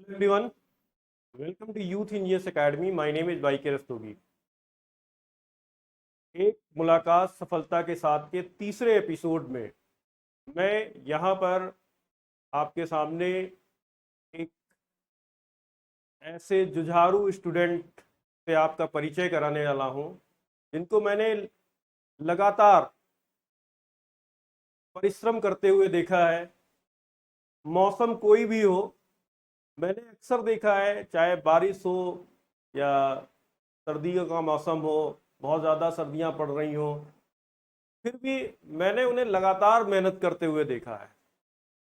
Hello everyone, welcome to Youth Engineers Academy. My name is YK Rastogi. एक मुलाकात सफलता के साथ के तीसरे एपिसोड में मैं यहाँ पर आपके सामने एक ऐसे जुझारू स्टूडेंट से आपका परिचय कराने वाला हूँ जिनको मैंने लगातार परिश्रम करते हुए देखा है। मौसम कोई भी हो, मैंने अक्सर देखा है, चाहे बारिश हो या सर्दियों का मौसम हो, बहुत ज़्यादा सर्दियाँ पड़ रही हों, फिर भी मैंने उन्हें लगातार मेहनत करते हुए देखा है।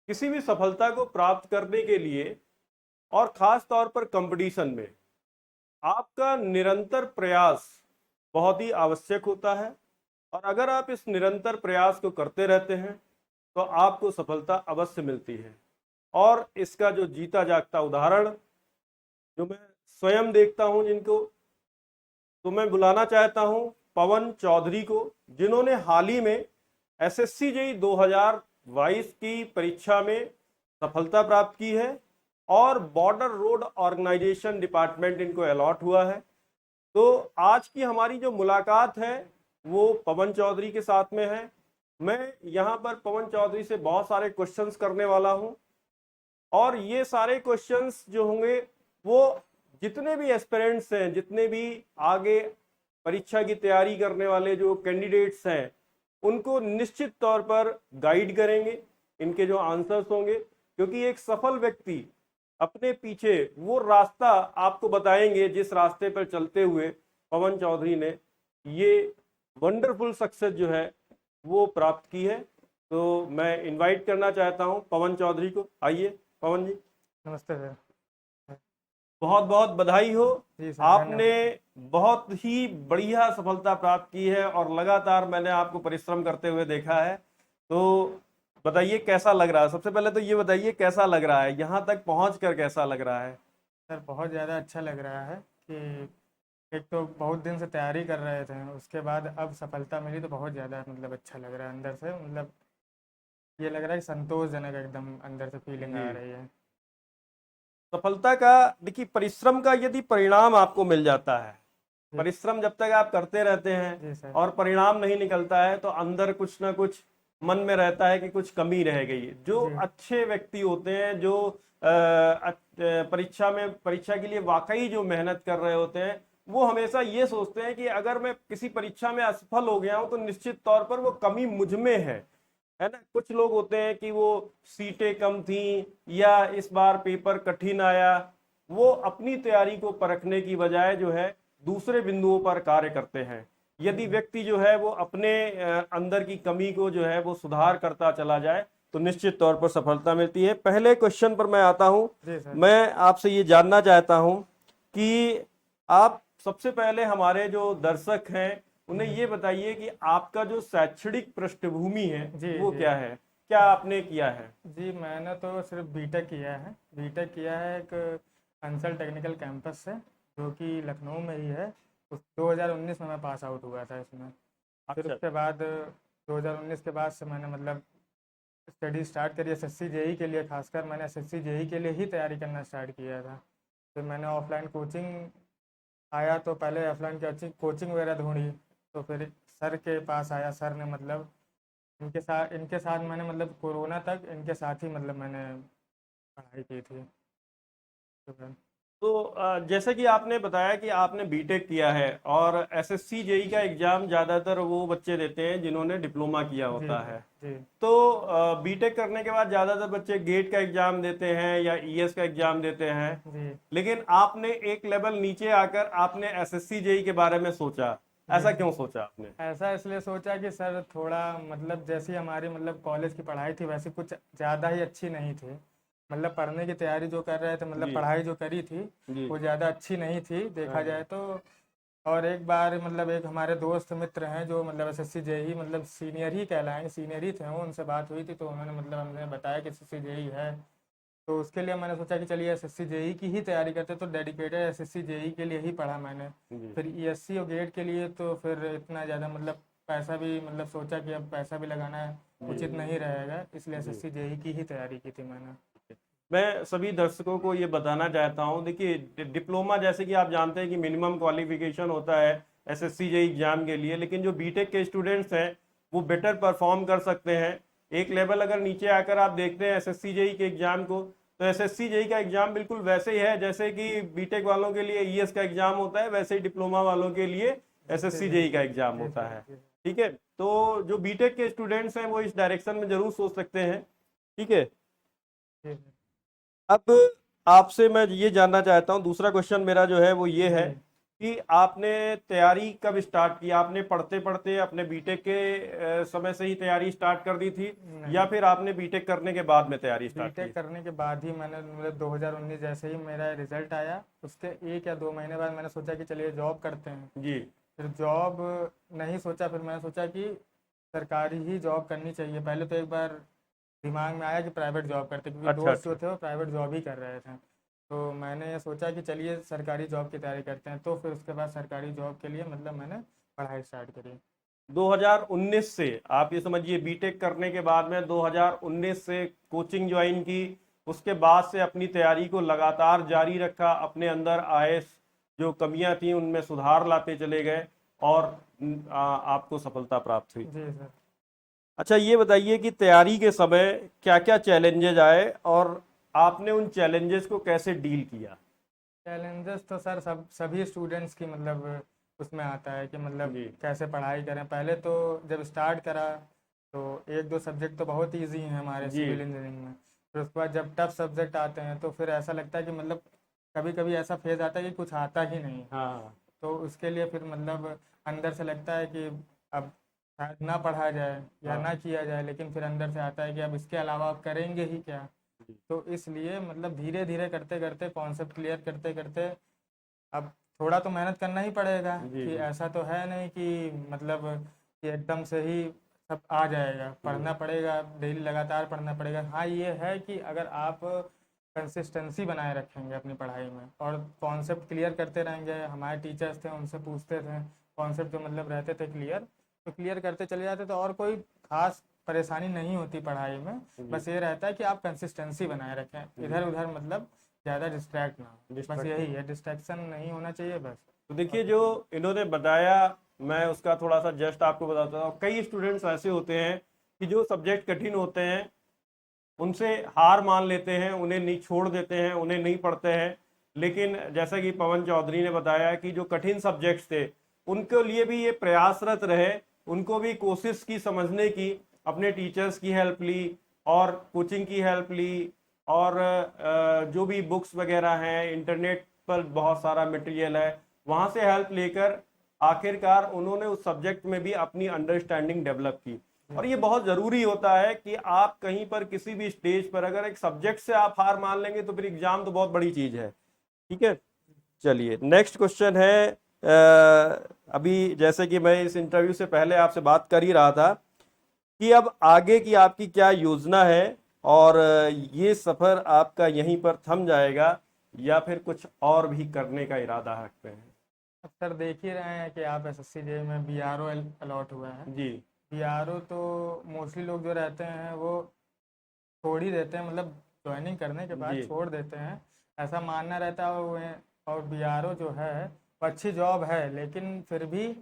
किसी भी सफलता को प्राप्त करने के लिए और ख़ास तौर पर कंपटीशन में आपका निरंतर प्रयास बहुत ही आवश्यक होता है। और अगर आप इस निरंतर प्रयास को करते रहते हैं तो आपको सफलता अवश्य मिलती है। और इसका जो जीता जागता उदाहरण जो मैं स्वयं देखता हूं जिनको, तो मैं बुलाना चाहता हूं पवन चौधरी को, जिन्होंने हाल ही में एसएससी जेईई 2022 की परीक्षा में सफलता प्राप्त की है और बॉर्डर रोड ऑर्गेनाइजेशन डिपार्टमेंट इनको अलॉट हुआ है। तो आज की हमारी जो मुलाकात है वो पवन चौधरी के साथ में है। मैं यहाँ पर पवन चौधरी से बहुत सारे क्वेश्चंस करने वाला हूँ और ये सारे क्वेश्चंस जो होंगे वो जितने भी एस्पिरेंट्स हैं, जितने भी आगे परीक्षा की तैयारी करने वाले जो कैंडिडेट्स हैं, उनको निश्चित तौर पर गाइड करेंगे इनके जो आंसर्स होंगे। क्योंकि एक सफल व्यक्ति अपने पीछे वो रास्ता आपको बताएंगे जिस रास्ते पर चलते हुए पवन चौधरी ने ये वंडरफुल सक्सेस जो है वो प्राप्त की है। तो मैं इनवाइट करना चाहता हूं पवन चौधरी को। आइए पवन जी। नमस्ते सर। बहुत बहुत बधाई हो। जी सर, आपने धन्यवाद। बहुत ही बढ़िया सफलता प्राप्त की है और लगातार मैंने आपको परिश्रम करते हुए देखा है। तो बताइए कैसा लग रहा है। सबसे पहले तो ये बताइए कैसा लग रहा है, यहाँ तक पहुँच कर कैसा लग रहा है। सर बहुत ज़्यादा अच्छा लग रहा है कि एक तो बहुत दिन से तैयारी कर रहे थे, उसके बाद अब सफलता मिली तो बहुत ज़्यादा मतलब अच्छा लग रहा है अंदर से। मतलब ये लग रहा है कि संतोषजनक एकदम अंदर से फीलिंग जी, आ रही है। सफलता का देखिए, परिश्रम का यदि परिणाम आपको मिल जाता है, जी। परिश्रम जब तक आप करते रहते हैं जी सर। और परिणाम नहीं निकलता है तो अंदर कुछ ना कुछ मन में रहता है कि कुछ कमी रह गई। जो जी। अच्छे व्यक्ति होते हैं, जो परीक्षा के लिए वाकई जो मेहनत कर रहे होते हैं, वो हमेशा ये सोचते हैं कि अगर मैं किसी परीक्षा में असफल हो गया हूं तो निश्चित तौर पर वो कमी मुझ में है ना। कुछ लोग होते हैं कि वो सीटें कम थी या इस बार पेपर कठिन आया, वो अपनी तैयारी को परखने की बजाय जो है दूसरे बिंदुओं पर कार्य करते हैं। यदि जी। व्यक्ति जो है वो अपने अंदर की कमी को जो है वो सुधार करता चला जाए तो निश्चित तौर पर सफलता मिलती है। पहले क्वेश्चन पर मैं आता हूं। जी सर। मैं आपसे ये जानना चाहता हूं कि आप सबसे पहले हमारे जो दर्शक हैं उन्हें ये बताइए कि आपका जो शैक्षणिक पृष्ठभूमि है जी। वो जी। क्या है, क्या आपने किया है। जी, मैंने तो सिर्फ बीटेक किया है। बीटेक किया है एक अंसल टेक्निकल कैंपस से, जो कि लखनऊ में ही है। उस 2019 में मैं पास आउट हुआ था इसमें। फिर अच्छा। उसके बाद 2019 के बाद से मैंने मतलब स्टडी स्टार्ट करी एसएससी जेई के लिए। खासकर मैंने एसएससी जेई के लिए ही तैयारी करना स्टार्ट किया था। फिर मैंने ऑफलाइन कोचिंग आया तो पहले ऑफलाइन कोचिंग कोचिंग वगैरह ढूंढी। तो फिर सर के पास आया। सर ने मतलब इनके साथ मैंने मतलब कोरोना तक इनके साथ ही मतलब मैंने पढ़ाई की थी। तो फिर तो जैसे कि आपने बताया कि आपने बीटेक किया है और एसएससी जेई का एग्जाम ज़्यादातर वो बच्चे देते हैं जिन्होंने डिप्लोमा किया जी। होता जी। है। जी। तो बीटेक करने के बाद ज़्यादातर बच्चे गेट का एग्जाम देते हैं या ईएस का एग्जाम देते हैं। जी। लेकिन आपने एक लेवल नीचे आकर आपने एसएससी जेई के बारे में सोचा, जी। ऐसा क्यों सोचा आपने। ऐसा इसलिए सोचा कि सर थोड़ा मतलब जैसी हमारी मतलब कॉलेज की पढ़ाई थी वैसी कुछ ज़्यादा ही अच्छी नहीं थी। मतलब पढ़ने की तैयारी जो कर रहे थे, मतलब जी। पढ़ाई जो करी थी जी। वो ज़्यादा अच्छी नहीं थी देखा हाँ। जाए तो। और एक बार मतलब एक हमारे दोस्त मित्र हैं जो मतलब एसएससी जेई मतलब सीनियर ही कहलाएंगे, सीनियर ही थे वो। उनसे बात हुई थी तो उन्होंने मतलब हमने बताया कि एसएससी जेई है। तो उसके लिए मैंने सोचा कि चलिए एसएससी जेई की ही तैयारी करते, तो डेडिकेटेड एसएससी जेई के लिए ही पढ़ा मैंने। जी। फिर ईएससी और गेट के लिए तो फिर इतना ज़्यादा मतलब पैसा भी मतलब सोचा कि अब पैसा भी लगाना जी। उचित नहीं रहेगा, इसलिए जी। एसएससी जेई की ही तैयारी की थी मैंने। मैं सभी दर्शकों को ये बताना चाहता हूँ, देखिए डिप्लोमा जैसे कि आप जानते हैं कि मिनिमम क्वालिफिकेशन होता है एसएससी जेई एग्जाम के लिए, लेकिन जो बीटेक के स्टूडेंट्स हैं वो बेटर परफॉर्म कर सकते हैं। एक लेवल अगर नीचे आकर आप देखते हैं एसएससी जेई के एग्जाम को, तो एसएससी जेई का एग्जाम बिल्कुल वैसे ही है जैसे कि बीटेक वालों के लिए ईएस का एग्जाम होता है, वैसे ही डिप्लोमा वालों के लिए एसएससी जेई का एग्जाम जी होता सर, है। जी सर, ठीक है, तो जो बीटेक के स्टूडेंट्स हैं वो इस डायरेक्शन में जरूर सोच सकते हैं। ठीक है, जी सर, अब आपसे मैं ये जानना चाहता हूँ, दूसरा क्वेश्चन मेरा जो है वो ये है जी कि आपने तैयारी कब स्टार्ट की? आपने पढ़ते पढ़ते अपने बीटेक के समय से ही तैयारी स्टार्ट कर दी थी, या नहीं, फिर आपने बीटेक करने के बाद में तैयारी स्टार्ट की? बीटेक करने के बाद ही मैंने मतलब 2019 जैसे ही मेरा रिजल्ट आया उसके 1 या 2 महीने बाद मैंने सोचा कि चलिए जॉब करते हैं। जी। फिर जॉब नहीं सोचा, फिर मैंने सोचा कि सरकारी ही जॉब करनी चाहिए। पहले तो एक बार दिमाग में आया कि प्राइवेट जॉब करते, क्योंकि अच्छा दोस्त जो अच्छा। थे वो प्राइवेट जॉब ही कर रहे थे। तो मैंने ये सोचा कि चलिए सरकारी जॉब की तैयारी करते हैं, तो फिर उसके बाद सरकारी जॉब के लिए मतलब मैंने पढ़ाई स्टार्ट करी। 2019 से आप ये समझिए, बीटेक करने के बाद में 2019 से कोचिंग ज्वाइन की, उसके बाद से अपनी तैयारी को लगातार जारी रखा, अपने अंदर आए जो कमियां थी उनमें सुधार लाते चले गए और आपको सफलता प्राप्त हुई। जी सर। अच्छा, ये बताइए कि तैयारी के समय क्या क्या चैलेंजेज आए और आपने उन चैलेंजेस को कैसे डील किया? चैलेंजेस तो सर सभी स्टूडेंट्स की मतलब उसमें आता है कि मतलब जी कैसे पढ़ाई करें। पहले तो जब स्टार्ट करा तो 1-2 सब्जेक्ट तो बहुत इजी हैं हमारे जी। सिविल इंजीनियरिंग में। फिर उसके बाद जब टफ सब्जेक्ट आते हैं तो फिर ऐसा लगता है कि मतलब कभी कभी ऐसा फेज आता है कि कुछ आता ही नहीं। हाँ। तो उसके लिए फिर मतलब अंदर से लगता है कि अब शायद ना पढ़ा जाए या हाँ। ना किया जाए, लेकिन फिर अंदर से आता है कि अब इसके अलावा आप करेंगे ही क्या। जी तो इसलिए मतलब धीरे धीरे करते करते कॉन्सेप्ट क्लियर करते करते अब थोड़ा तो मेहनत करना ही पड़ेगा, जी कि जी। ऐसा तो है नहीं कि मतलब कि एकदम से ही सब आ जाएगा। जी पढ़ना पड़ेगा, डेली लगातार पढ़ना पड़ेगा। हाँ ये है कि अगर आप कंसिस्टेंसी बनाए रखेंगे अपनी पढ़ाई में और कॉन्सेप्ट क्लियर करते रहेंगे, हमारे टीचर्स थे उनसे पूछते थे कॉन्सेप्ट जो मतलब रहते थे क्लियर, तो क्लियर करते चले जाते, तो और कोई खास परेशानी नहीं होती पढ़ाई में। जी बस ये रहता है कि आप कंसिस्टेंसी बनाए रखें, जी। इधर उधर मतलब ज़्यादा डिस्ट्रैक्ट ना हो। बस डिस्ट्रक्ट। यही है, डिस्ट्रैक्शन नहीं होना चाहिए बस। तो और देखिए, जो कुछ नहीं। इन्होंने बताया, मैं उसका थोड़ा सा जस्ट आपको बताता हूँ। कई स्टूडेंट्स ऐसे होते हैं कि जो सब्जेक्ट कठिन होते हैं उनसे हार मान लेते हैं, उन्हें नहीं छोड़ देते हैं, उन्हें नहीं पढ़ते हैं। लेकिन जैसा कि पवन चौधरी ने बताया कि जो कठिन सब्जेक्ट्स थे उनके लिए भी ये प्रयासरत रहे, उनको भी कोशिश की समझने की, अपने टीचर्स की हेल्प ली और कोचिंग की हेल्प ली, और जो भी बुक्स वगैरह हैं, इंटरनेट पर बहुत सारा मटेरियल है, वहाँ से हेल्प लेकर आखिरकार उन्होंने उस सब्जेक्ट में भी अपनी अंडरस्टैंडिंग डेवलप की। जी और ये बहुत जरूरी होता है कि आप कहीं पर किसी भी स्टेज पर अगर एक सब्जेक्ट से आप हार मान लेंगे तो फिर एग्जाम तो बहुत बड़ी चीज है। ठीक है, चलिए नेक्स्ट क्वेश्चन है। अभी जैसे कि मैं इस इंटरव्यू से पहले आपसे बात कर ही रहा था कि अब आगे की आपकी क्या योजना है, और ये सफर आपका यहीं पर थम जाएगा या फिर कुछ और भी करने का इरादा रखते हैं? अब सर देख ही रहे हैं कि आप एसएससी जे में बीआरओ अलॉट हुआ है। जी बीआरओ तो मोस्टली लोग जो रहते हैं वो छोड़ ही देते हैं, मतलब ज्वाइनिंग करने के बाद जी। छोड़ देते हैं, ऐसा मानना रहता है और बीआरओ जो है वो अच्छी जॉब है, लेकिन फिर भी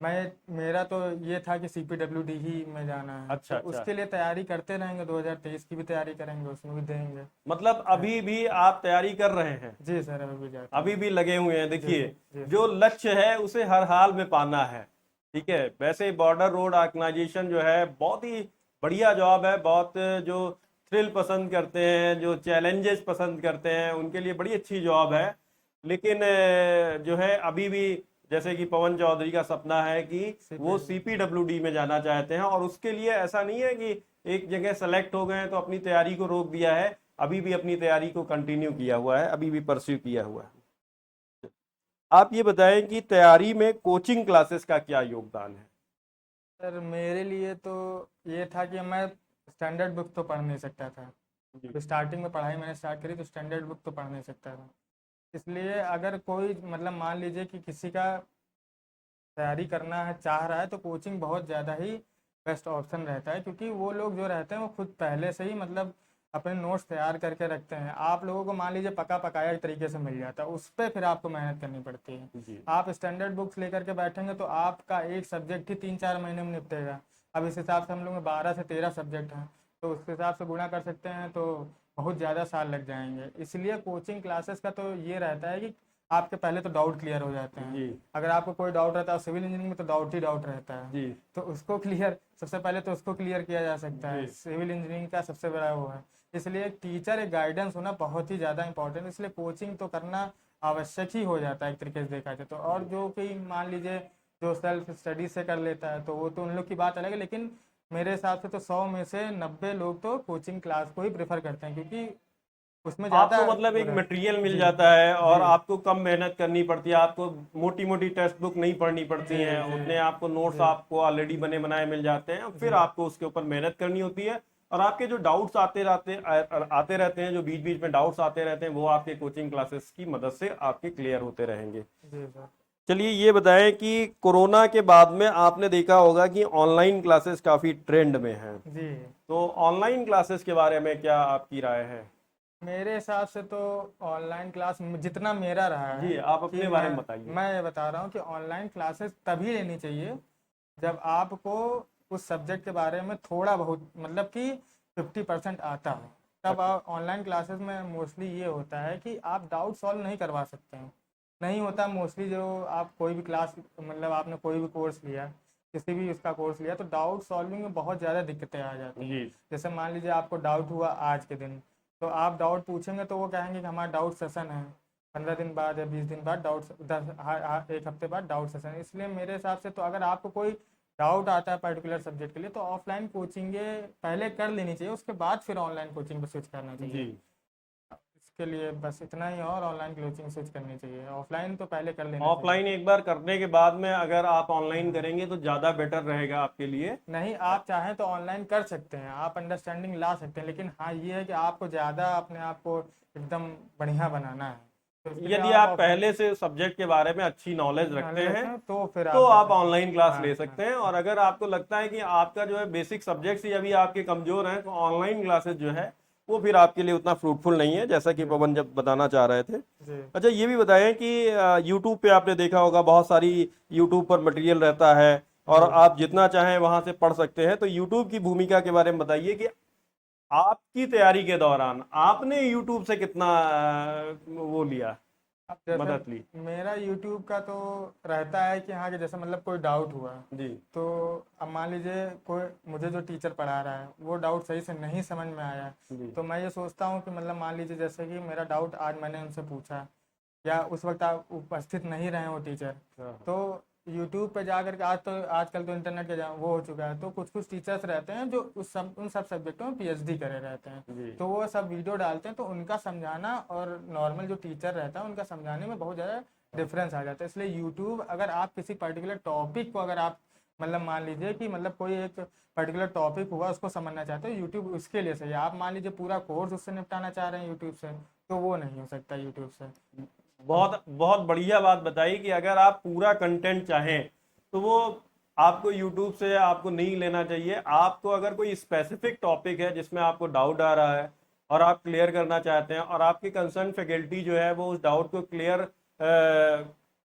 मैं मेरा तो ये था कि सीपीडब्ल्यूडी ही में जाना है, तो अच्छा अच्छा। उसके लिए तैयारी करते रहेंगे। 2023 की भी तैयारी करेंगे, उसमें भी देंगे। मतलब अभी भी आप तैयारी कर रहे हैं? जी सर, अभी भी जाते अभी हैं। भी लगे हुए हैं? जी देखिए, जी जो सर। लक्ष्य है उसे हर हाल में पाना है। ठीक है, वैसे बॉर्डर रोड ऑर्गेनाइजेशन जो है बहुत ही बढ़िया जॉब है। बहुत जो थ्रिल पसंद करते हैं, जो चैलेंजेस पसंद करते हैं, उनके लिए बड़ी अच्छी जॉब है। लेकिन जो है अभी भी जैसे कि पवन चौधरी का सपना है कि वो सीपीडब्ल्यूडी। सीपीडब्ल्यूडी में जाना चाहते हैं, और उसके लिए ऐसा नहीं है कि एक जगह सेलेक्ट हो गए हैं तो अपनी तैयारी को रोक दिया है। अभी भी अपनी तैयारी को कंटिन्यू किया हुआ है, अभी भी परस्यू किया हुआ है। आप ये बताएं कि तैयारी में कोचिंग क्लासेस का क्या योगदान है? सर मेरे लिए तो ये था कि मैं स्टैंडर्ड बुक तो पढ़ नहीं सकता था। जी तो स्टार्टिंग में पढ़ाई मैंने स्टार्ट करी तो स्टैंडर्ड बुक तो पढ़ नहीं सकता था। इसलिए अगर कोई मतलब मान लीजिए कि किसी का तैयारी करना है चाह रहा है, तो कोचिंग बहुत ज़्यादा ही बेस्ट ऑप्शन रहता है, क्योंकि वो लोग जो रहते हैं वो खुद पहले से ही मतलब अपने नोट्स तैयार करके रखते हैं, आप लोगों को मान लीजिए पका पकाया एक तरीके से मिल जाता है, उस पर फिर आपको मेहनत करनी पड़ती है। जी आप स्टैंडर्ड बुक्स लेकर के बैठेंगे तो आपका एक सब्जेक्ट ही 3-4 महीने में निपटेगा। अब इस हिसाब से हम लोग में 12 से 13 सब्जेक्ट हैं, तो उस हिसाब से गुणा कर सकते हैं, तो बहुत ज़्यादा साल लग जाएंगे। इसलिए कोचिंग क्लासेस का तो ये रहता है कि आपके पहले तो डाउट क्लियर हो जाते हैं। जी अगर आपको कोई डाउट रहता है सिविल इंजीनियरिंग में, तो डाउट ही डाउट रहता है, जी तो उसको क्लियर, सबसे पहले तो उसको क्लियर किया जा सकता है। जी सिविल इंजीनियरिंग का सबसे बड़ा वो है। इसलिए एक टीचर, एक गाइडेंस होना बहुत ही ज़्यादा इंपॉर्टेंट है, इसलिए कोचिंग तो करना आवश्यक ही हो जाता है एक तरीके से देखा जाए तो। और जो कि मान लीजिए जो सेल्फ स्टडी से कर लेता है तो वो तो उन लोग की बात अलग है, लेकिन मेरे हिसाब से तो 100 में से 90 लोग तो कोचिंग क्लास को ही प्रेफर करते हैं, क्योंकि उसमें ज़्यादा आपको मतलब वो एक रह मटेरियल मिल जी जाता है और जी आपको कम मेहनत करनी पड़ती है, आपको मोटी मोटी टेक्स्ट बुक नहीं पढ़नी पड़ती जी हैं, जी उतने आपको नोट्स जी आपको ऑलरेडी बने बनाए मिल जाते हैं, फिर जी आपको उसके ऊपर मेहनत करनी होती है। और आपके जो डाउट्स आते रहते हैं, जो बीच बीच में डाउट्स आते रहते हैं, वो आपके कोचिंग क्लासेस की मदद से आपके क्लियर होते रहेंगे। जी सर। चलिए ये बताएं कि कोरोना के बाद में आपने देखा होगा कि ऑनलाइन क्लासेस काफी ट्रेंड में हैं, जी तो ऑनलाइन क्लासेस के बारे में क्या आपकी राय है? मेरे हिसाब से तो ऑनलाइन क्लास जितना मेरा रहा है जी आप कि अपने बारे में बताइए। मैं ये बता रहा हूँ कि ऑनलाइन क्लासेस तभी लेनी चाहिए जब आपको उस सब्जेक्ट के बारे में थोड़ा बहुत मतलब कि 50% आता हो। तब अच्छा। आप ऑनलाइन क्लासेस में मोस्टली ये होता है कि आप डाउट सॉल्व नहीं करवा सकते हैं। नहीं होता मोस्टली, जो आप कोई भी क्लास मतलब आपने कोई भी कोर्स लिया, किसी भी उसका कोर्स लिया, तो डाउट सॉल्विंग में बहुत ज़्यादा दिक्कतें आ जाती हैं। जी जैसे मान लीजिए आपको डाउट हुआ आज के दिन, तो आप डाउट पूछेंगे तो वो कहेंगे कि हमारा डाउट सेशन है 15 दिन बाद या 20 दिन बाद, डाउट 1 हफ्ते बाद डाउट सेशन है। इसलिए मेरे हिसाब से तो अगर आपको कोई डाउट आता है पर्टिकुलर सब्जेक्ट के लिए, तो ऑफलाइन कोचिंग पहले कर लेनी चाहिए, उसके बाद फिर ऑनलाइन कोचिंग पर स्विच करना जी। चाहिए। इसके लिए बस इतना ही है, और ऑनलाइन कोचिंग स्विच करनी चाहिए, ऑफलाइन तो पहले कर लेना चाहिए। ऑफलाइन एक बार करने के बाद में अगर आप ऑनलाइन हाँ। करेंगे तो ज़्यादा बेटर रहेगा आपके लिए। नहीं, आप चाहें तो ऑनलाइन कर सकते हैं, आप अंडरस्टैंडिंग ला सकते हैं, लेकिन हाँ ये है कि आपको ज़्यादा अपने आप को एकदम बढ़िया बनाना है, तो इसके लिए यदि आप आप ऑफलाइन पहले से सब्जेक्ट के बारे में अच्छी नॉलेज रखते नॉलेज हैं रखते हैं तो फिर तो आप कर आप सकते हैं। ऑनलाइन क्लास हाँ ले हाँ सकते हैं। और अगर आपको लगता है कि आपका जो है बेसिक सब्जेक्ट्स ही अभी आपके कमजोर हैं, तो ऑनलाइन क्लासेस जो है वो फिर आपके लिए उतना फ्रूटफुल नहीं है, जैसा कि जी पवन जब बताना चाह रहे थे। जी अच्छा ये भी बताएं कि यूट्यूब पे आपने देखा होगा बहुत सारी यूट्यूब पर मटेरियल रहता है और जी आप जितना चाहें वहां से पढ़ सकते हैं, तो यूट्यूब की भूमिका के बारे में बताइए कि आपकी तैयारी के दौरान आपने यूट्यूब से कितना वो लिया, अब जैसे मदद ली? मेरा यूट्यूब का तो रहता है कि हाँ, कि जैसे मतलब कोई डाउट हुआ, जी तो अब मान लीजिए कोई मुझे जो टीचर पढ़ा रहा है वो डाउट सही से नहीं समझ में आया, जी तो मैं ये सोचता हूँ कि मतलब मान लीजिए जैसे कि मेरा डाउट आज मैंने उनसे पूछा, या उस वक्त आप उपस्थित नहीं रहे हो टीचर, हाँ तो यूट्यूब पे जा करके आजकल तो इंटरनेट का वो हो चुका है, तो कुछ कुछ टीचर्स रहते हैं जो उन सब सब्जेक्टों में पीएचडी करे रहते हैं, जी तो वो सब वीडियो डालते हैं, तो उनका समझाना और नॉर्मल जो टीचर रहता है उनका समझाने में बहुत ज़्यादा डिफरेंस आ जाता है। इसलिए यूट्यूब, अगर आप किसी पर्टिकुलर टॉपिक को अगर आप मतलब मान लीजिए कि मतलब कोई एक पर्टिकुलर टॉपिक हुआ उसको समझना चाहते हो, यूट्यूब उसके लिए सही है। आप मान लीजिए पूरा कोर्स उससे निपटाना चाह रहे हैं यूट्यूब से, तो वो नहीं हो सकता यूट्यूब से। अब बहुत बहुत बढ़िया बात बताई कि अगर आप पूरा कंटेंट चाहें तो वो आपको यूट्यूब से आपको नहीं लेना चाहिए। आपको अगर कोई स्पेसिफिक टॉपिक है जिसमें आपको डाउट आ रहा है और आप क्लियर करना चाहते हैं और आपकी कंसर्न फैकल्टी जो है वो उस डाउट को क्लियर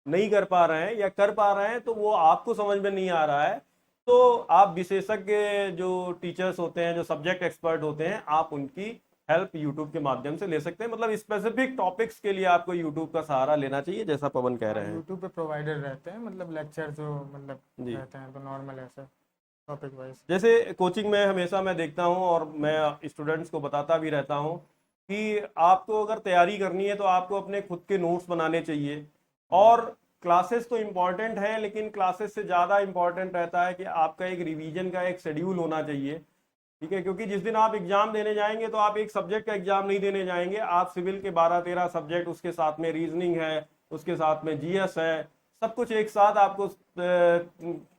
नहीं कर पा रहे हैं या कर पा रहे हैं, तो वो आपको समझ में नहीं आ रहा है, तो आप विशेषज्ञ जो टीचर्स होते हैं, जो सब्जेक्ट एक्सपर्ट होते हैं, आप उनकी हेल्प यूट्यूब के माध्यम से ले सकते हैं। मतलब स्पेसिफिक टॉपिक्स के लिए आपको यूट्यूब का सहारा लेना चाहिए, जैसा पवन कह हाँ, रहे हैं। यूट्यूब पे प्रोवाइडर रहते हैं मतलब लेक्चर जो मतलब जी रहते हैं, तो नॉर्मल ऐसे टॉपिक वाइज। जैसे कोचिंग में हमेशा मैं देखता हूँ और मैं स्टूडेंट्स को बताता भी रहता हूँ कि आपको अगर तैयारी करनी है तो आपको अपने खुद के नोट्स बनाने चाहिए। और क्लासेस तो इम्पॉर्टेंट है, लेकिन क्लासेस से ज़्यादा इम्पॉर्टेंट रहता है कि आपका एक रिवीजन का एक शेड्यूल होना चाहिए। ठीक है, क्योंकि जिस दिन आप एग्जाम देने जाएंगे तो आप एक सब्जेक्ट का एग्जाम नहीं देने जाएंगे, आप सिविल के 12-13 सब्जेक्ट, उसके साथ में रीजनिंग है, उसके साथ में जीएस है, सब कुछ एक साथ आपको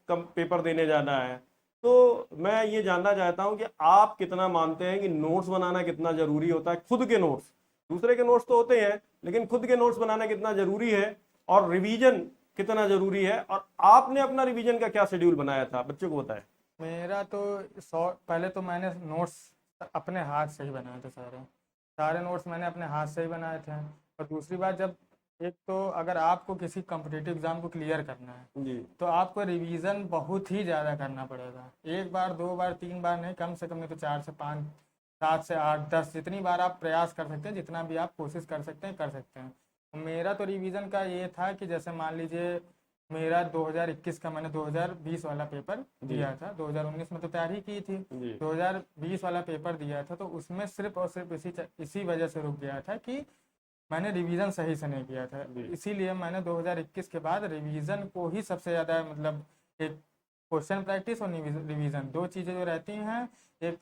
पेपर देने जाना है। तो मैं ये जानना चाहता हूं कि आप कितना मानते हैं कि नोट्स बनाना कितना जरूरी होता है, खुद के नोट्स, दूसरे के नोट्स तो होते हैं लेकिन खुद के नोट्स बनाना कितना जरूरी है, और रिवीजन कितना जरूरी है, और आपने अपना रिवीजन का क्या शेड्यूल बनाया था, बच्चों को बताएं। मेरा तो पहले तो मैंने नोट्स अपने हाथ से ही बनाए थे सारे सारे नोट्स मैंने अपने हाथ से ही बनाए थे। और दूसरी बात, जब एक तो अगर आपको किसी कॉम्पिटिटिव एग्ज़ाम को क्लियर करना है जी तो आपको रिवीजन बहुत ही ज़्यादा करना पड़ेगा। एक बार, दो बार, तीन बार नहीं, कम से कम नहीं तो 4 से 5, 7 से 8, 10, जितनी बार आप प्रयास कर सकते हैं, जितना भी आप कोशिश कर सकते हैं, कर सकते हैं। मेरा तो रिवीजन का ये था कि जैसे मान लीजिए मेरा 2021 का मैंने 2020 वाला पेपर जी दिया था, 2019 में तो तैयारी की थी, जी 2020 वाला पेपर दिया था, तो उसमें सिर्फ और सिर्फ इसी वजह से रुक गया था कि मैंने रिवीजन सही से नहीं किया था। जी इसीलिए मैंने 2021 के बाद रिवीजन को ही सबसे ज़्यादा, मतलब एक क्वेश्चन प्रैक्टिस और रिवीजन, दो चीज़ें जो रहती हैं एक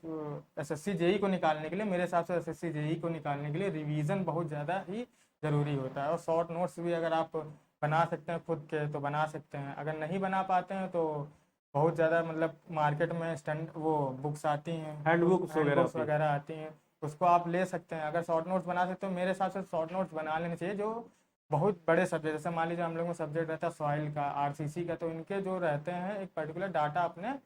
एसएससी जेई को निकालने के लिए, मेरे हिसाब से एसएससी जेई को निकालने के लिए रिवीजन बहुत ज़्यादा ही ज़रूरी होता है। और शॉर्ट नोट्स भी अगर आप बना सकते हैं खुद के तो बना सकते हैं, अगर नहीं बना पाते हैं तो बहुत ज़्यादा, मतलब मार्केट में स्टैंड वो बुक्स आती हैं, हैंडबुक्स वगैरह हैंडबुक्स होती है। वगैरह आती हैं, उसको आप ले सकते हैं। अगर शॉर्ट नोट्स बना सकते हो, मेरे हिसाब से शॉर्ट नोट्स बना लेने चाहिए जो बहुत बड़े सब्जेक्ट, जैसे मान लीजिए हम लोगों को सब्जेक्ट रहता है सॉइल का, आरसीसी का, तो इनके जो रहते हैं एक पर्टिकुलर डाटा अपने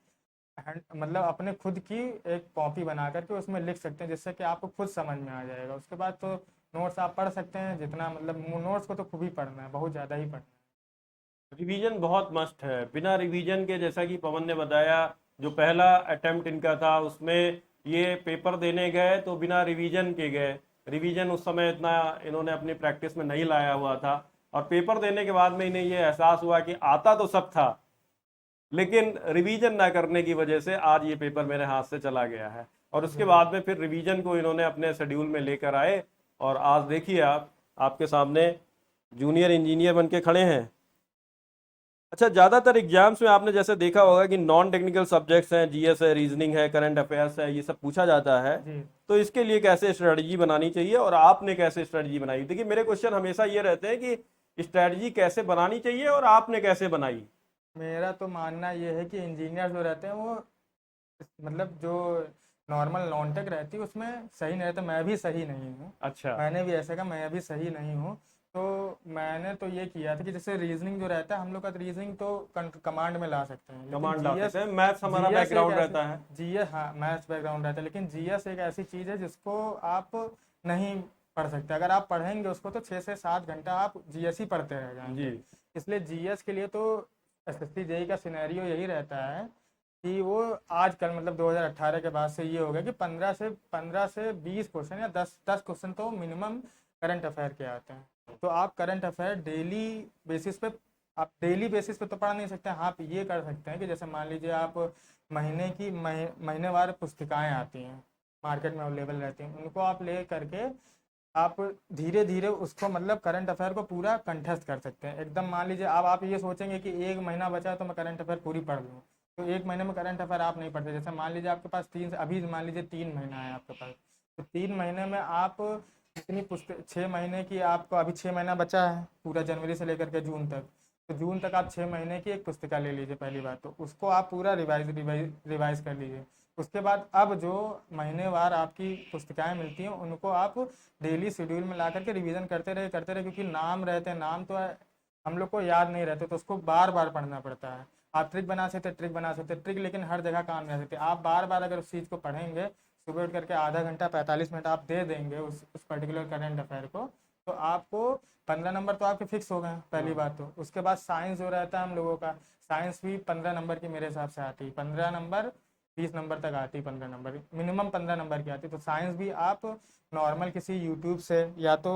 मतलब अपने खुद की एक कॉपी बना करके उसमें लिख सकते हैं, जिससे कि आपको खुद समझ में आ जाएगा। उसके बाद तो नोट्स आप पढ़ सकते हैं जितना, मतलब नोट्स को तो खूब ही पढ़ना है, बहुत ज़्यादा ही पढ़ना है। रिवीजन बहुत मस्ट है। बिना रिवीजन के, जैसा कि पवन ने बताया, जो पहला अटेम्प्ट इनका था उसमें ये पेपर देने गए तो बिना रिवीजन के गए। रिवीजन उस समय इतना इन्होंने अपनी प्रैक्टिस में नहीं लाया हुआ था, और पेपर देने के बाद में इन्हें ये एहसास हुआ कि आता तो सब था, लेकिन रिवीजन ना करने की वजह से आज ये पेपर मेरे हाथ से चला गया है। और उसके बाद में फिर रिवीजन को इन्होंने अपने शेड्यूल में लेकर आए, और आज देखिए आप, आपके सामने जूनियर इंजीनियर बन के खड़े हैं। अच्छा, ज़्यादातर एग्जाम्स में आपने जैसे देखा होगा कि नॉन टेक्निकल सब्जेक्ट्स हैं, जीएस है, रीजनिंग है, करंट अफेयर्स है, ये सब पूछा जाता है। जी तो इसके लिए कैसे स्ट्रेटजी बनानी चाहिए, और आपने कैसे स्ट्रेटजी बनाई? देखिए, मेरे क्वेश्चन हमेशा ये रहते हैं कि स्ट्रेटजी कैसे बनानी चाहिए और आपने कैसे बनाई। मेरा तो मानना ये है कि इंजीनियर जो रहते हैं वो, मतलब जो नॉर्मल नॉन टेक रहती है उसमें सही नहीं रहता। मैं भी सही नहीं हूँ, अच्छा। मैंने भी ऐसा कहा, मैं भी सही नहीं हूँ। तो मैंने तो ये किया था कि जैसे रीजनिंग जो रहता है, हम लोग का रीजनिंग तो कमांड में ला सकते हैं, लेकिन कमांड ला जीएस, सकते हैं, मैथ्स हमारा जीएस एक बैकग्राउंड ऐसी, रहता है। जीएस हाँ मैथ्स बैकग्राउंड रहता है, लेकिन जीएस एक ऐसी चीज़ है जिसको आप नहीं पढ़ सकते। अगर आप पढ़ेंगे उसको तो 6 से 7 घंटा आप जीएस ही पढ़ते रह जी जाएंगे। इसलिए जीएस के लिए तो एसएससी जेई का सिनेरियो यही रहता है कि वो आजकल, मतलब 2018 के बाद से ये हो गया कि 15 से 20 क्वेश्चन या 10 क्वेश्चन तो मिनिमम करंट अफेयर के आते हैं। तो आप करंट अफेयर डेली बेसिस पे, आप डेली बेसिस पे तो पढ़ नहीं सकते हैं। आप ये कर सकते हैं कि जैसे मान लीजिए आप महीनेवार पुस्तिकाएं आती हैं, मार्केट में अवेलेबल रहती हैं, उनको आप ले करके आप धीरे धीरे उसको, मतलब करंट अफेयर को पूरा कंठस्थ कर सकते हैं एकदम। मान लीजिए अब आप ये सोचेंगे कि 1 महीना बचा है तो मैं करंट अफेयर पूरी पढ़ लूँ, तो 1 महीने में करंट अफेयर आप नहीं पढ़ते। जैसे मान लीजिए आपके पास अभी मान लीजिए 3 महीना है आपके पास, तो 3 महीने में आप जितनी पुस्तक, 6 महीने की आपको, अभी 6 महीना बचा है पूरा, जनवरी से लेकर के जून तक, तो जून तक आप 6 महीने की एक पुस्तिका ले लीजिए पहली बात, तो उसको आप पूरा रिवाइज कर लीजिए। उसके बाद अब जो महीनेवार आपकी पुस्तिकाएं मिलती हैं उनको आप डेली शेड्यूल में ला करके रिवीजन करते रहे, क्योंकि नाम रहते हैं, नाम तो हम लोग को याद नहीं रहते, तो उसको बार बार पढ़ना पड़ता है। आप ट्रिक बना सकते, ट्रिक लेकिन हर जगह काम नहीं आ सकती। आप बार बार अगर उस चीज़ को पढ़ेंगे, सुबह उठ करके आधा घंटा 45 मिनट आप दे देंगे उस पर्टिकुलर करंट अफेयर को, तो आपको 15 नंबर तो आपके फिक्स हो गए पहली बात। तो उसके बाद साइंस जो रहता है हम लोगों का, साइंस भी 15 नंबर की मेरे हिसाब से आती है, 15 नंबर 20 नंबर तक आती है, 15 नंबर मिनिमम 15 नंबर की आती है। तो साइंस भी आप नॉर्मल किसी यूट्यूब से, या तो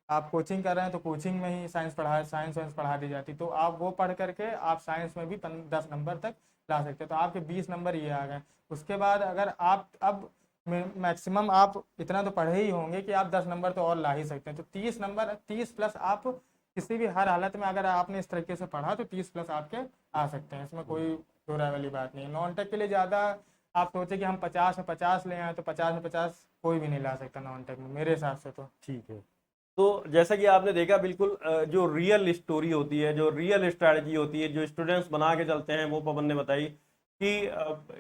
आप कोचिंग कर रहे हैं तो कोचिंग में ही साइंस वाइंस पढ़ा दी जाती, तो आप वो पढ़ करके आप साइंस में भी 10 नंबर तक ला सकते हैं। तो आपके 20 नंबर ये आ गए। उसके बाद अगर आप अब मैक्सिमम आप इतना तो पढ़े ही होंगे कि आप 10 नंबर तो और ला ही सकते हैं, तो 30 नंबर, 30 प्लस आप किसी भी हर हालत में अगर आपने इस तरीके से पढ़ा तो 30 प्लस आपके आ सकते हैं। इसमें कोई दो राय वाली बात नहीं है। नॉन टेक के लिए ज़्यादा आप सोचे कि हम 50 में 50 ले आए, तो 50 में 50 कोई भी नहीं ला सकता नॉन टेक में, मेरे हिसाब से तो। ठीक है। तो जैसा कि आपने देखा, बिल्कुल जो रियल स्टोरी होती है, जो रियल स्ट्रैटेजी होती है, जो स्टूडेंट्स बना के चलते हैं, वो पवन ने बताई कि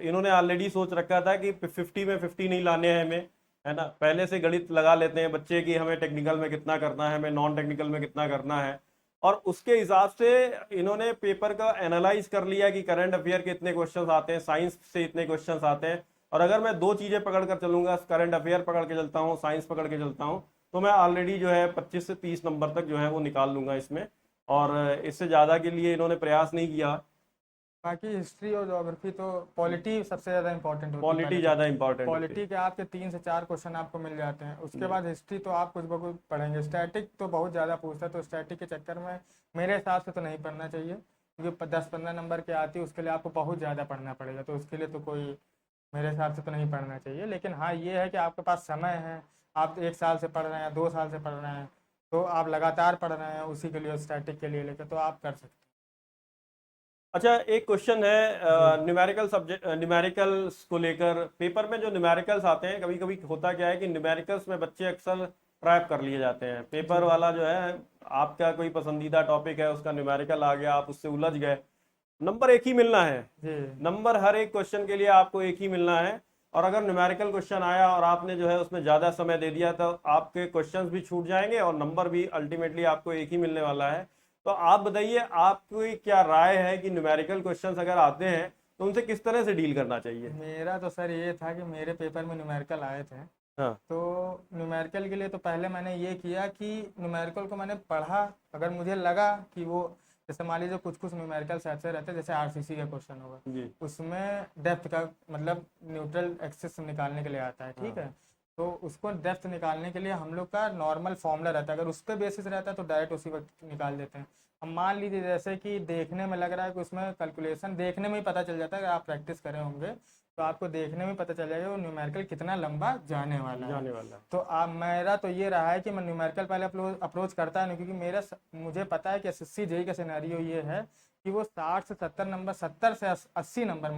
इन्होंने ऑलरेडी सोच रखा था कि 50 में 50 नहीं लाने हैं हमें, है ना। पहले से गणित लगा लेते हैं बच्चे कि हमें टेक्निकल में कितना करना है, हमें नॉन टेक्निकल में कितना करना है, और उसके हिसाब से इन्होंने पेपर का एनालाइज कर लिया कि करंट अफेयर के इतने क्वेश्चन आते हैं, साइंस से इतने क्वेश्चन आते हैं, और अगर मैं दो चीज़ें पकड़ कर चलूंगा, करंट अफेयर पकड़ के चलता हूँ, साइंस पकड़ के चलता हूँ, तो मैं ऑलरेडी जो है 25 से 30 नंबर तक जो है वो निकाल लूंगा इसमें। और इससे ज़्यादा के लिए इन्होंने प्रयास नहीं किया। बाकी हिस्ट्री और ज्योग्राफी तो पॉलिटी सबसे ज़्यादा इंपॉर्टेंट होती है पॉलिटी पहले ज़्यादा तो। इंपॉर्टेंट होती है। पॉलिटी के आपके 3 से 4 क्वेश्चन आपको मिल जाते हैं, उसके जी। बाद हिस्ट्री तो आप कुछ ब कुछ पढ़ेंगे। स्टैटिक तो बहुत ज़्यादा पूछता है, तो स्टैटिक के चक्कर में मेरे हिसाब से तो नहीं पढ़ना चाहिए, क्योंकि 10-15 नंबर की आती है, उसके लिए आपको बहुत ज़्यादा पढ़ना पड़ेगा, तो उसके लिए तो कोई मेरे हिसाब से तो नहीं पढ़ना चाहिए। लेकिन हाँ, ये है कि आपके पास समय है, आप 1 साल से पढ़ रहे हैं या 2 साल से पढ़ रहे हैं, तो आप लगातार पढ़ रहे हैं उसी के लिए, स्टैटिक के लिए लेकर, तो आप कर सकते अच्छा, एक क्वेश्चन हैं। है न्यूमेरिकल सब्जेक्ट, न्यूमेरिकल्स को लेकर पेपर में जो न्यूमेरिकल्स आते हैं, कभी कभी होता क्या है कि न्यूमेरिकल्स में बच्चे अक्सर ट्रैप कर लिए जाते हैं। जी पेपर वाला जो है, आपका कोई पसंदीदा टॉपिक है, उसका न्यूमेरिकल आ गया, आप उससे उलझ गए, नंबर एक ही मिलना है। जी नंबर हर एक क्वेश्चन के लिए आपको एक ही मिलना है। और अगर न्यूमेरिकल क्वेश्चन आया और आपने जो है उसमें ज़्यादा समय दे दिया, तो आपके क्वेश्चंस भी छूट जाएंगे और नंबर भी अल्टीमेटली आपको एक ही मिलने वाला है। तो आप बताइए, आपकी क्या राय है कि न्यूमेरिकल क्वेश्चंस अगर आते हैं तो उनसे किस तरह से डील करना चाहिए? मेरा तो सर ये था कि मेरे पेपर में न्यूमेरिकल आए थे, हाँ। तो न्यूमेरिकल के लिए तो पहले मैंने ये किया कि न्यूमेरिकल को मैंने पढ़ा। अगर मुझे लगा कि वो, जैसे मान लीजिए कुछ कुछ न्यूमेरिकल्स ऐसे रहते हैं, जैसे आरसीसी का क्वेश्चन होगा, जी। उसमें डेप्थ का मतलब न्यूट्रल एक्सिस निकालने के लिए आता है, ठीक हाँ। है। तो उसको डेप्थ निकालने के लिए हम लोग का नॉर्मल फॉर्मूला रहता है, अगर उस पर बेसिस रहता है तो डायरेक्ट उसी वक्त निकाल देते हैं। अब मान लीजिए जैसे कि देखने में लग रहा है कि उसमें कैलकुलेशन देखने में ही पता चल जाता है, अगर आप प्रैक्टिस करे होंगे तो आपको देखने में पता चल जाएगा वो न्यूमेरिकल कितना लंबा जाने वाला है। जाने वाला है। तो आप, मेरा तो ये रहा है कि मैं न्यूमेरिकल पहले अप्रोच करता नहीं, क्योंकि मुझे पता है कि एसएससी जेई का सिनेरियो ये है कि वो 60 से 70 नंबर, 70 से 80 नंबर,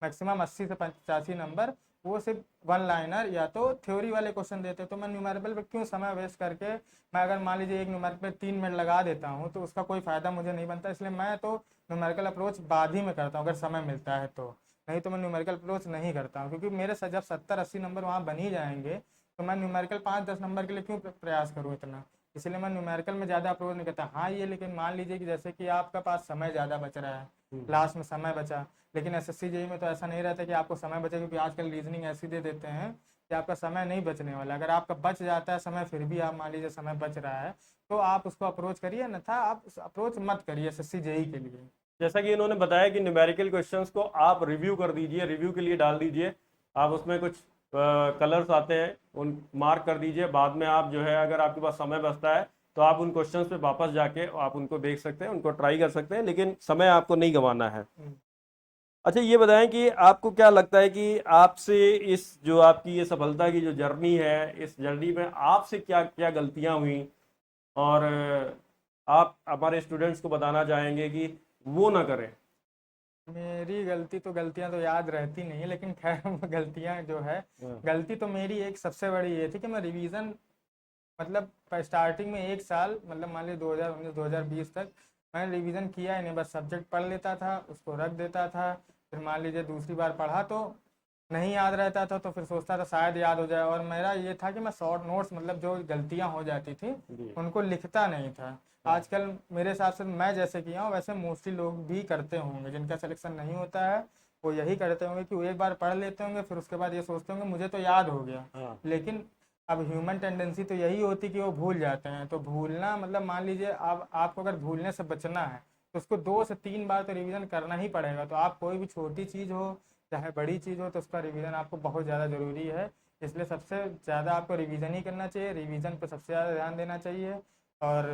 मैक्सिमम 80 से 85 नंबर, वो सिर्फ वन लाइनर या तो थ्योरी वाले क्वेश्चन देते हैं। तो मैं न्यूमेरिकल पे क्यों समय वेस्ट करके, मैं अगर मान लीजिए एक न्यूमेरिकल पे 3 मिनट लगा देता हूँ तो उसका कोई फ़ायदा मुझे नहीं बनता। इसलिए मैं तो न्यूमेरिकल अप्रोच बाद ही में करता हूँ, अगर समय मिलता है तो। नहीं तो मैं न्यूमेरिकल अप्रोच नहीं करता हूँ, क्योंकि मेरे से जब 70-80 नंबर वहाँ बन ही जाएंगे, तो मैं न्यूमेरिकल 5-10 नंबर के लिए क्यों प्रयास करूँ इतना। इसलिए मैं न्यूमेरिकल में ज़्यादा अप्रोच नहीं करता। हाँ ये, लेकिन मान लीजिए कि जैसे कि आपका पास समय ज़्यादा बच रहा है, लास्ट में समय बचा, लेकिन एसएससी जेई में तो ऐसा नहीं रहता कि आपको समय बचे, क्योंकि आजकल रीजनिंग ऐसी दे देते हैं कि आपका समय नहीं बचने वाला। अगर आपका बच जाता है समय, फिर भी आप मान लीजिए समय बच रहा है, तो आप उसको अप्रोच करिए, अन्यथा आप अप्रोच मत करिए एसएससी जेई के लिए। जैसा कि इन्होंने बताया कि न्यूमेरिकल क्वेश्चंस को आप रिव्यू कर दीजिए, रिव्यू के लिए डाल दीजिए। आप उसमें कुछ कलर्स आते हैं, उन मार्क कर दीजिए। बाद में आप जो है, अगर आपके पास समय बचता है तो आप उन क्वेश्चंस पे वापस जाके आप उनको देख सकते हैं, उनको ट्राई कर सकते हैं, लेकिन समय आपको नहीं गंवाना है। हम्म। अच्छा, ये बताएं कि आपको क्या लगता है कि आपसे इस जो आपकी ये सफलता की जो जर्नी है, इस जर्नी में आपसे क्या क्या गलतियां हुई, और आप हमारे स्टूडेंट्स को बताना चाहेंगे कि वो ना करें? मेरी गलतियां तो याद रहती नहीं है, लेकिन खैर गलतियां जो है, हाँ। गलती तो मेरी एक सबसे बड़ी ये थी कि मैं रिवीजन, मतलब स्टार्टिंग में 1 साल, मतलब मान लीजिए 2019-2020 तक मैंने रिवीजन किया ही नहीं, बस सब्जेक्ट पढ़ लेता था, उसको रख देता था। फिर मान लीजिए दूसरी बार पढ़ा तो नहीं याद रहता था, तो फिर सोचता था शायद याद हो जाए। और मेरा ये था कि मैं शॉर्ट नोट्स, मतलब जो गलतियां हो जाती थी जी। उनको लिखता नहीं था। हाँ। आजकल मेरे हिसाब से मैं जैसे किया हूँ वैसे मोस्टली लोग भी करते होंगे, जिनका सिलेक्शन नहीं होता है वो यही करते होंगे कि वो एक बार पढ़ लेते होंगे, फिर उसके बाद ये सोचते होंगे मुझे तो याद हो गया। हाँ। लेकिन अब ह्यूमन टेंडेंसी तो यही होती कि वो भूल जाते हैं। तो भूलना मतलब, मान लीजिए अब आपको अगर भूलने से बचना है तो उसको 2 से 3 बार तो रिवीजन करना ही पड़ेगा। तो आप कोई भी छोटी चीज़ हो चाहे बड़ी चीज़ हो, तो उसका रिवीजन आपको बहुत ज़्यादा ज़रूरी है। इसलिए सबसे ज़्यादा आपको रिवीजन ही करना चाहिए, रिवीजन पर सबसे ज़्यादा ध्यान देना चाहिए। और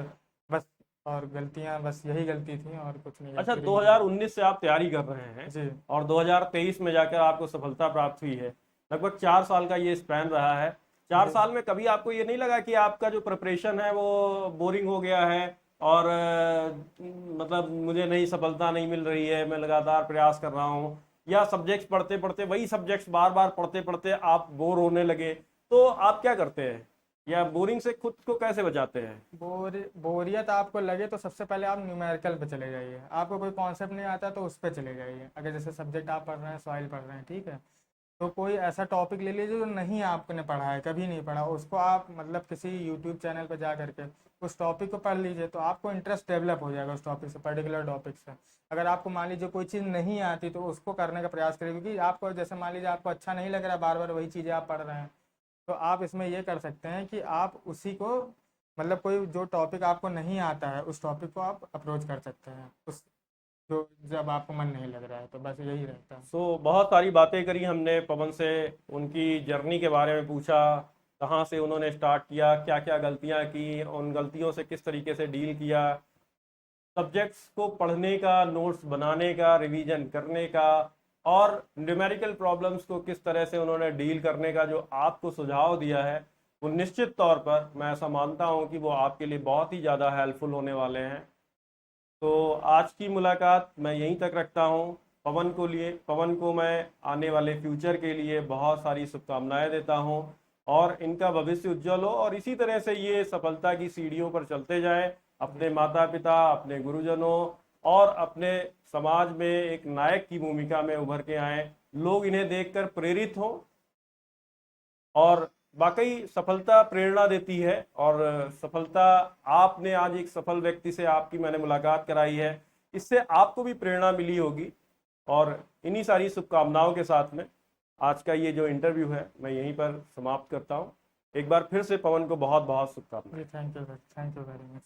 बस, और गलतियाँ बस यही गलती थी और कुछ नहीं, अच्छा, गलती रिवीजन। 2019 से आप तैयारी कर रहे हैं जी और 2023 में जाकर आपको सफलता प्राप्त हुई है। लगभग 4 साल का ये स्पैन रहा है। चार जी। साल में कभी आपको ये नहीं लगा कि आपका जो प्रिपरेशन है वो बोरिंग हो गया है, और मतलब मुझे नहीं, सफलता नहीं मिल रही है, मैं लगातार प्रयास कर रहा हूँ, या सब्जेक्ट्स पढ़ते पढ़ते, वही सब्जेक्ट्स बार बार पढ़ते पढ़ते आप बोर होने लगे, तो आप क्या करते हैं, या बोरिंग से खुद को कैसे बचाते हैं? बोरियत आपको लगे तो सबसे पहले आप न्यूमेरिकल पे चले जाइए। आपको कोई कॉन्सेप्ट नहीं आता तो उस पे चले जाइए। अगर जैसे सब्जेक्ट आप पढ़ रहे हैं, सॉइल पढ़ रहे हैं, ठीक है, तो कोई ऐसा टॉपिक ले लीजिए जो नहीं आपने पढ़ा है, कभी नहीं पढ़ा, उसको आप मतलब किसी यूट्यूब चैनल पर जा करके उस टॉपिक को पढ़ लीजिए, तो आपको इंटरेस्ट डेवलप हो जाएगा उस टॉपिक से, पर्टिकुलर टॉपिक से। अगर आपको मान लीजिए कोई चीज़ नहीं आती तो उसको करने का प्रयास करिए, क्योंकि आपको जैसे मान लीजिए आपको अच्छा नहीं लग रहा बार बार वही चीज़ें आप पढ़ रहे हैं, तो आप इसमें ये कर सकते हैं कि आप उसी को मतलब कोई जो टॉपिक आपको नहीं आता है उस टॉपिक को आप अप्रोच कर सकते हैं उस जो जब आपको मन नहीं लग रहा है, तो बस यही रहता है। बहुत सारी बातें करी हमने पवन से, उनकी जर्नी के बारे में पूछा, कहाँ से उन्होंने स्टार्ट किया, क्या क्या गलतियाँ की, उन गलतियों से किस तरीके से डील किया, सब्जेक्ट्स को पढ़ने का, नोट्स बनाने का, रिवीजन करने का, और न्यूमेरिकल प्रॉब्लम्स को किस तरह से उन्होंने डील करने का जो आपको सुझाव दिया है, वो निश्चित तौर पर मैं ऐसा मानता हूँ कि वो आपके लिए बहुत ही ज़्यादा हेल्पफुल होने वाले हैं। तो आज की मुलाकात मैं यहीं तक रखता हूँ। पवन को मैं आने वाले फ्यूचर के लिए बहुत सारी शुभकामनाएं देता हूँ, और इनका भविष्य उज्जवल हो, और इसी तरह से ये सफलता की सीढ़ियों पर चलते जाएं, अपने माता पिता, अपने गुरुजनों और अपने समाज में एक नायक की भूमिका में उभर के आए, लोग इन्हें देखकर प्रेरित हों। और वाकई सफलता प्रेरणा देती है, और सफलता, आपने आज एक सफल व्यक्ति से आपकी मैंने मुलाकात कराई है, इससे आपको भी प्रेरणा मिली होगी। और इन्हीं सारी शुभकामनाओं के साथ में आज का ये जो इंटरव्यू है मैं यहीं पर समाप्त करता हूँ। एक बार फिर से पवन को बहुत बहुत शुभकामनाएं। जी thank you sir, thank you very much.